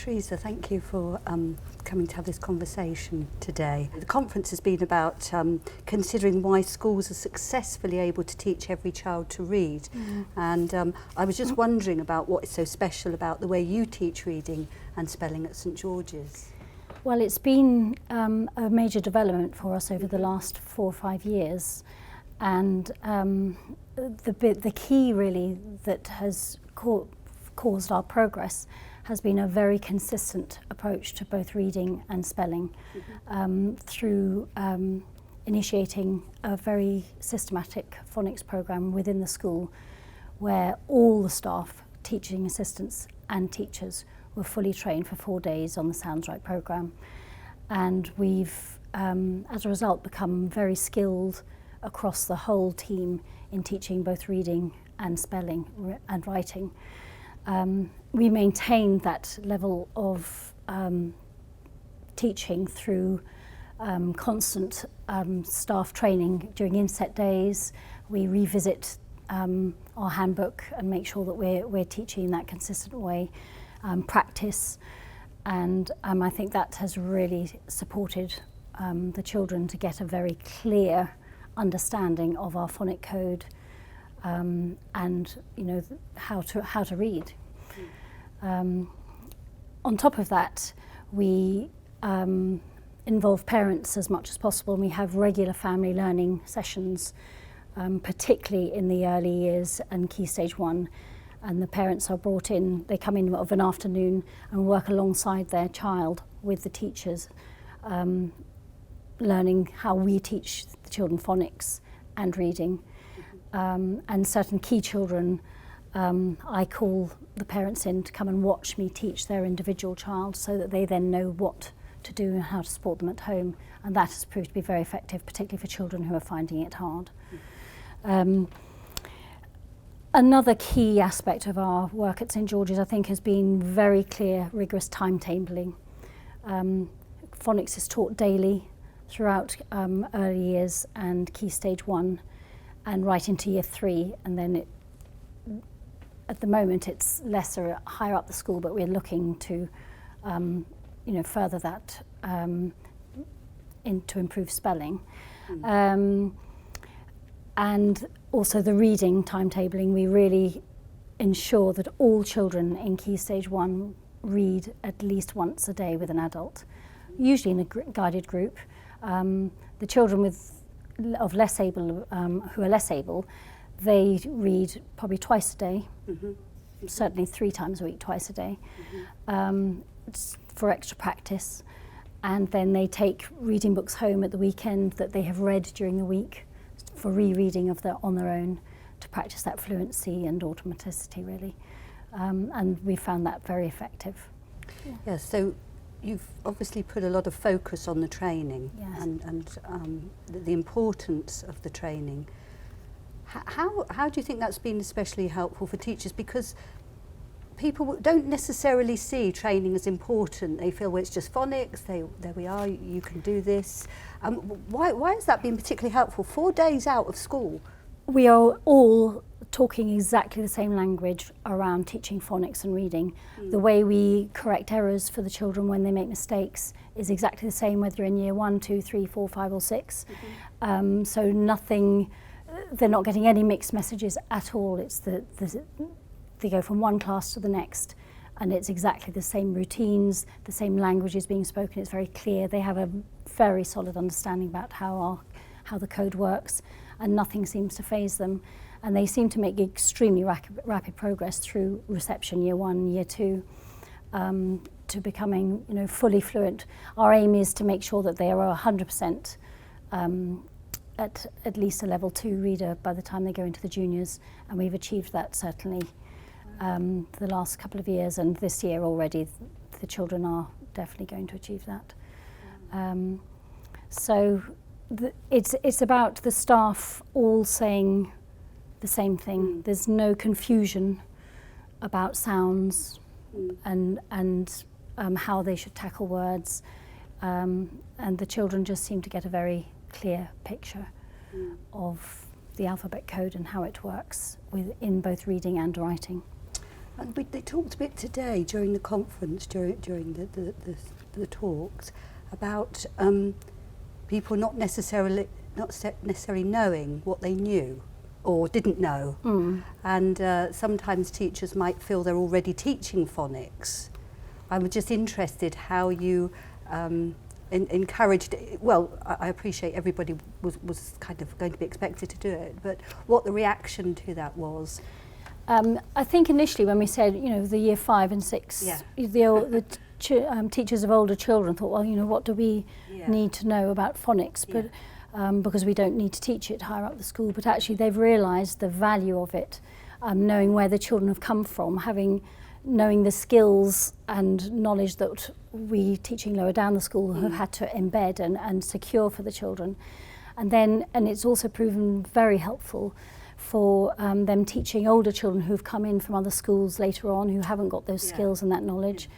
Theresa, thank you for coming to have this conversation today. The conference has been about considering why schools are successfully able to teach every child to read. And I was just wondering about what is so special about the way you teach reading and spelling at St Georges. Well, it's been a major development for us over the last 4 or 5 years, and the key really that has caused our progress has been a very consistent approach to both reading and spelling through initiating a very systematic phonics programme within the school where all the staff, teaching assistants and teachers were fully trained for 4 days on the Sounds Right programme. And we've, as a result, become very skilled across the whole team in teaching both reading and spelling and writing. We maintained that level of teaching through constant staff training during inset days. We revisit our handbook and make sure that we're teaching in that consistent way, practice, and I think that has really supported the children to get a very clear understanding of our phonic code and how to read. On top of that, we involve parents as much as possible, and we have regular family learning sessions, particularly in the early years and Key Stage 1. And the parents are brought in, they come in of an afternoon and work alongside their child with the teachers, learning how we teach the children phonics and reading. And certain key children, I call the parents in to come and watch me teach their individual child so that they then know what to do and how to support them at home. And that has proved to be very effective, particularly for children who are finding it hard. Another key aspect of our work at St George's, I think, has been very clear, rigorous timetabling. Phonics is taught daily throughout early years and Key Stage 1 and right into Year 3, and then at the moment it's lesser higher up the school, but we're looking to further that to improve spelling. And also the reading timetabling, we really ensure that all children in Key Stage 1 read at least once a day with an adult, usually in a guided group. The children who are less able, they read probably twice a day, certainly 3 times a week, twice a day, for extra practice. And then they take reading books home at the weekend that they have read during the week for rereading on their own to practice that fluency and automaticity, really. And we found that very effective. Yeah, so you've obviously put a lot of focus on the training. Yes. and the importance of the training. How do you think that's been especially helpful for teachers? Because people don't necessarily see training as important. They feel, well, it's just phonics, there we are, you can do this. Why has that been particularly helpful? 4 days out of school. We are all talking exactly the same language around teaching phonics and reading. The way we correct errors for the children when they make mistakes is exactly the same whether you're in Year 1, 2, 3, 4, 5 or 6. So nothing, they're not getting any mixed messages at all. It's they go from one class to the next, and it's exactly the same routines, the same languages being spoken. It's very clear. They have a very solid understanding about how the code works, and nothing seems to faze them. And they seem to make extremely rapid progress through reception, Year 1, Year 2, to becoming fully fluent. Our aim is to make sure that they are 100% at least a level 2 reader by the time they go into the juniors, and we've achieved that certainly the last couple of years, and this year already the children are definitely going to achieve that. So it's about the staff all saying the same thing. There's no confusion about sounds and how they should tackle words, and the children just seem to get a very clear picture of the alphabet code and how it works in both reading and writing. And they talked a bit today during the conference, during the talks, about people not necessarily knowing what they knew or didn't know. And sometimes teachers might feel they're already teaching phonics. I was just interested how you encouraged, well, I appreciate everybody was kind of going to be expected to do it, but what the reaction to that was. I think initially when we said, you know, the year 5 and 6, the teachers of older children thought, well, you know, what do we need to know about phonics? But because we don't need to teach it higher up the school, but actually they've realised the value of it, knowing where the children have come from, knowing the skills and knowledge that we teaching lower down the school have had to embed and secure for the children. And it's also proven very helpful for them teaching older children who've come in from other schools later on who haven't got those skills and that knowledge.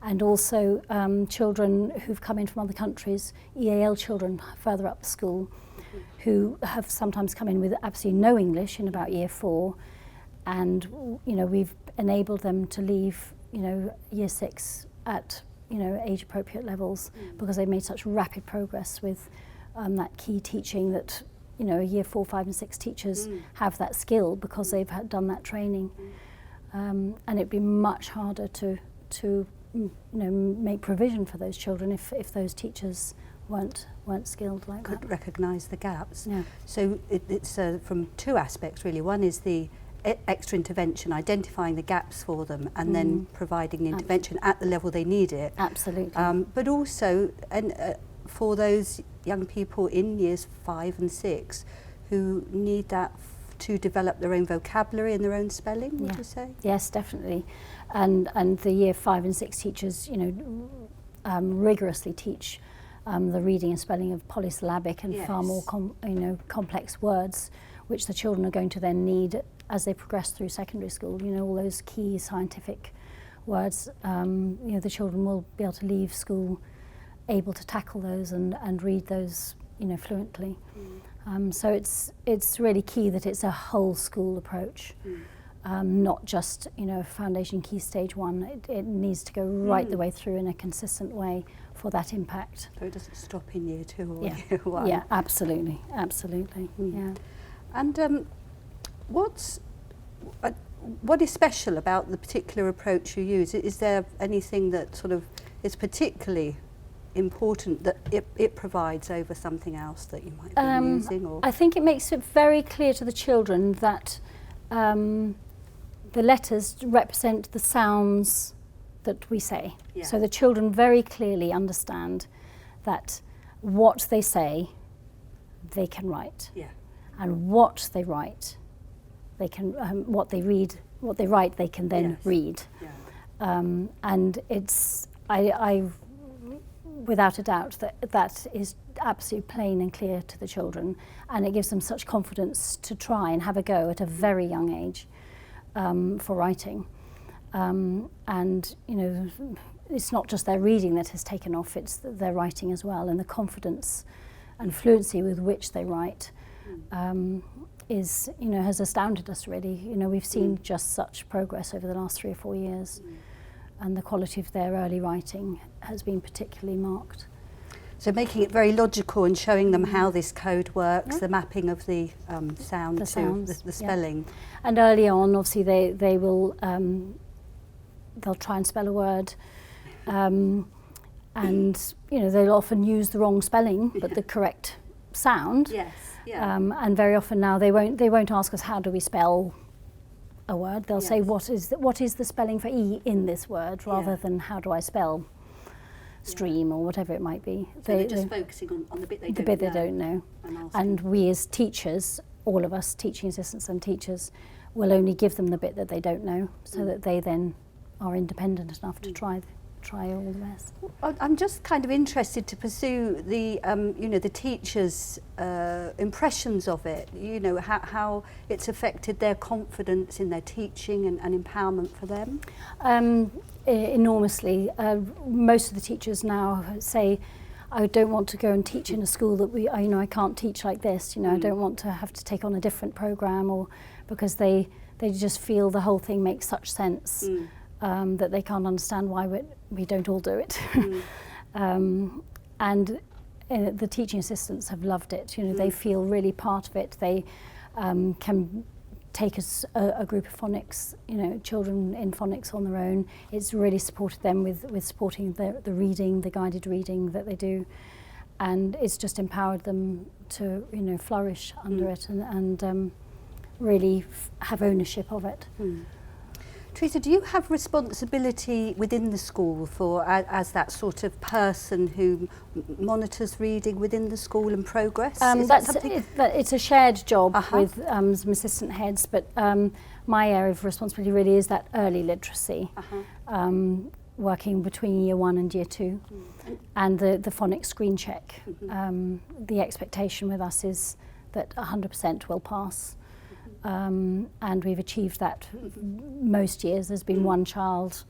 And also children who've come in from other countries, EAL children further up the school, who have sometimes come in with absolutely no English in about year 4. And, you know, we've enabled them to leave, you know, year 6 at, you know, age-appropriate levels because they've made such rapid progress with that key teaching that, you know, year 4, 5 and 6 teachers have that skill because they've done that training. And it'd be much harder to you know, make provision for those children if those teachers weren't skilled like that. Could recognise the gaps. Yeah. So it's from 2 aspects really. One is the extra intervention, identifying the gaps for them and then providing the intervention at the level they need it. Absolutely. But also for those young people in years 5 and 6 who need that to develop their own vocabulary and their own spelling, would you say? Yes, definitely. And the year 5 and 6 teachers, you know, rigorously teach the reading and spelling of polysyllabic and far more complex words, which the children are going to then need as they progress through secondary school. You know, all those key scientific words, you know, the children will be able to leave school able to tackle those and read those, you know, fluently. So it's really key that it's a whole school approach, not just, you know, foundation key stage 1. It needs to go right the way through in a consistent way for that impact. So it doesn't stop in year 2 or year 1. Yeah, absolutely. Yeah. And what is special about the particular approach you use? Is there anything that sort of is particularly important that it provides over something else that you might be using? Or? I think it makes it very clear to the children that the letters represent the sounds that we say. Yeah. So the children very clearly understand that what they say, they can write. Yeah. And what they write, they can, what they write, they can then read. Yeah. And it's, I without a doubt, that is absolutely plain and clear to the children, and it gives them such confidence to try and have a go at a very young age for writing. And, you know, it's not just their reading that has taken off, it's their writing as well, and the confidence and fluency with which they write is, you know, has astounded us really. You know, we've seen just such progress over the last 3 or 4 years. And the quality of their early writing has been particularly marked. So making it very logical and showing them how this code works, the mapping of the sound to the spelling. Yeah. And early on, obviously, they will they'll try and spell a word, and you know, they'll often use the wrong spelling but the correct sound. Yes. Yeah. And very often now they won't ask us how do we spell a word. They'll say what is the spelling for E in this word, rather than how do I spell stream or whatever it might be. So they're just focusing on the bit they don't know. And we as teachers, all of us, teaching assistants and teachers, will only give them the bit that they don't know, so that they then are independent enough to try all the rest. I'm just kind of interested to pursue the you know, the teachers' impressions of it. You know, how it's affected their confidence in their teaching and empowerment for them. Enormously. Most of the teachers now say, I don't want to go and teach in a school that I can't teach like this. You know, I don't want to have to take on a different program, or because they they just feel the whole thing makes such sense that they can't understand why we don't all do it. And the teaching assistants have loved it. You know, they feel really part of it. They can take a group of phonics, you know, children in phonics on their own. It's really supported them with supporting the reading, the guided reading that they do, and it's just empowered them to, you know, flourish under it and really have ownership of it. Theresa, do you have responsibility within the school for as that sort of person who monitors reading within the school and progress? Is that something? It's a shared job with some assistant heads, but my area of responsibility really is that early literacy, working between year 1 and year 2, and the phonics screen check. The expectation with us is that 100% will pass. And we've achieved that most years. There's been one child,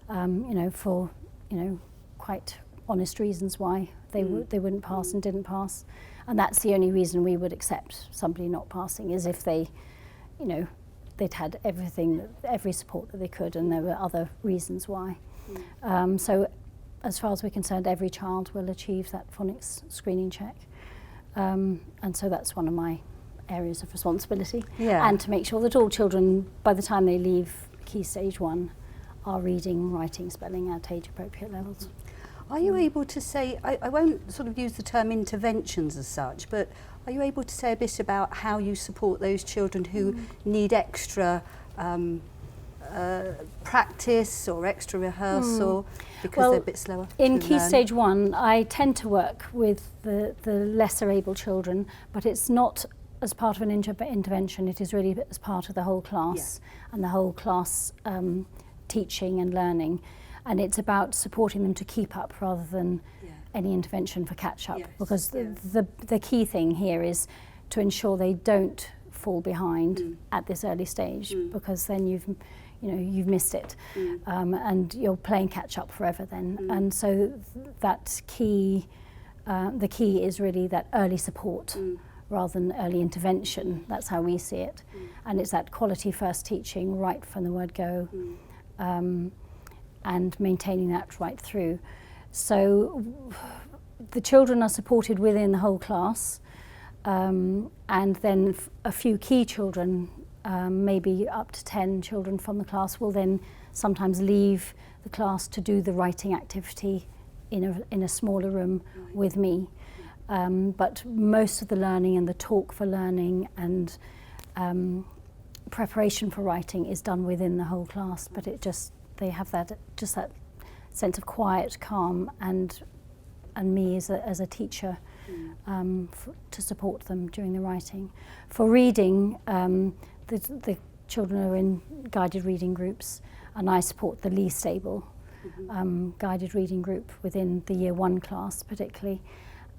you know, for, you know, quite honest reasons why they wouldn't pass and didn't pass, and that's the only reason we would accept somebody not passing, is if they, you know, they'd had every support that they could, and there were other reasons why. So, as far as we're concerned, every child will achieve that phonics screening check, and so that's one of my areas of responsibility, and to make sure that all children, by the time they leave Key Stage 1, are reading, writing, spelling at age-appropriate levels. Are you able to say, I won't sort of use the term interventions as such, but are you able to say a bit about how you support those children who need extra practice or extra rehearsal because they're a bit slower? In Key Stage 1, I tend to work with the lesser able children, but it's not as part of an intervention, it is really as part of the whole class and the whole class teaching and learning, and it's about supporting them to keep up rather than any intervention for catch up, because the key thing here is to ensure they don't fall behind at this early stage, because then you've missed it, and you're playing catch up forever then. And so that key, the key is really that early support rather than early intervention. That's how we see it. And it's that quality first teaching right from the word go, and maintaining that right through. So the children are supported within the whole class, and then a few key children, maybe up to 10 children from the class, will then sometimes leave the class to do the writing activity in a smaller room with me. But most of the learning and the talk for learning and preparation for writing is done within the whole class, but they have that sense of quiet, calm, and me as a teacher to support them during the writing. For reading, the children are in guided reading groups, and I support the least able guided reading group within the Year 1 class particularly.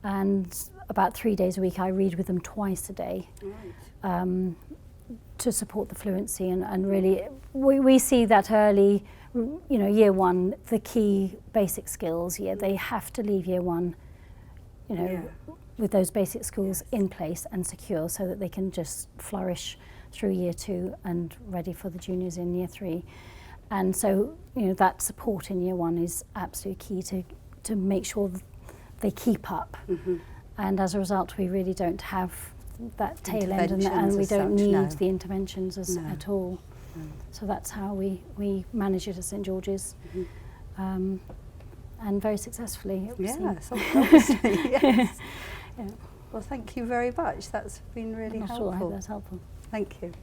And about 3 days a week I read with them twice a day, to support the fluency, and really we see that early, you know, Year 1, the key basic skills, they have to leave Year 1, you know, with those basic skills in place and secure, so that they can just flourish through Year 2 and ready for the juniors in Year 3. And so, you know, that support in Year 1 is absolutely key to make sure they keep up, and as a result we really don't have that tail end, and we don't need the interventions at all. So that's how we manage it at St George's, and very successfully. Yes, obviously, yes. Well, thank you very much. That's been really helpful. I hope that's helpful. Thank you.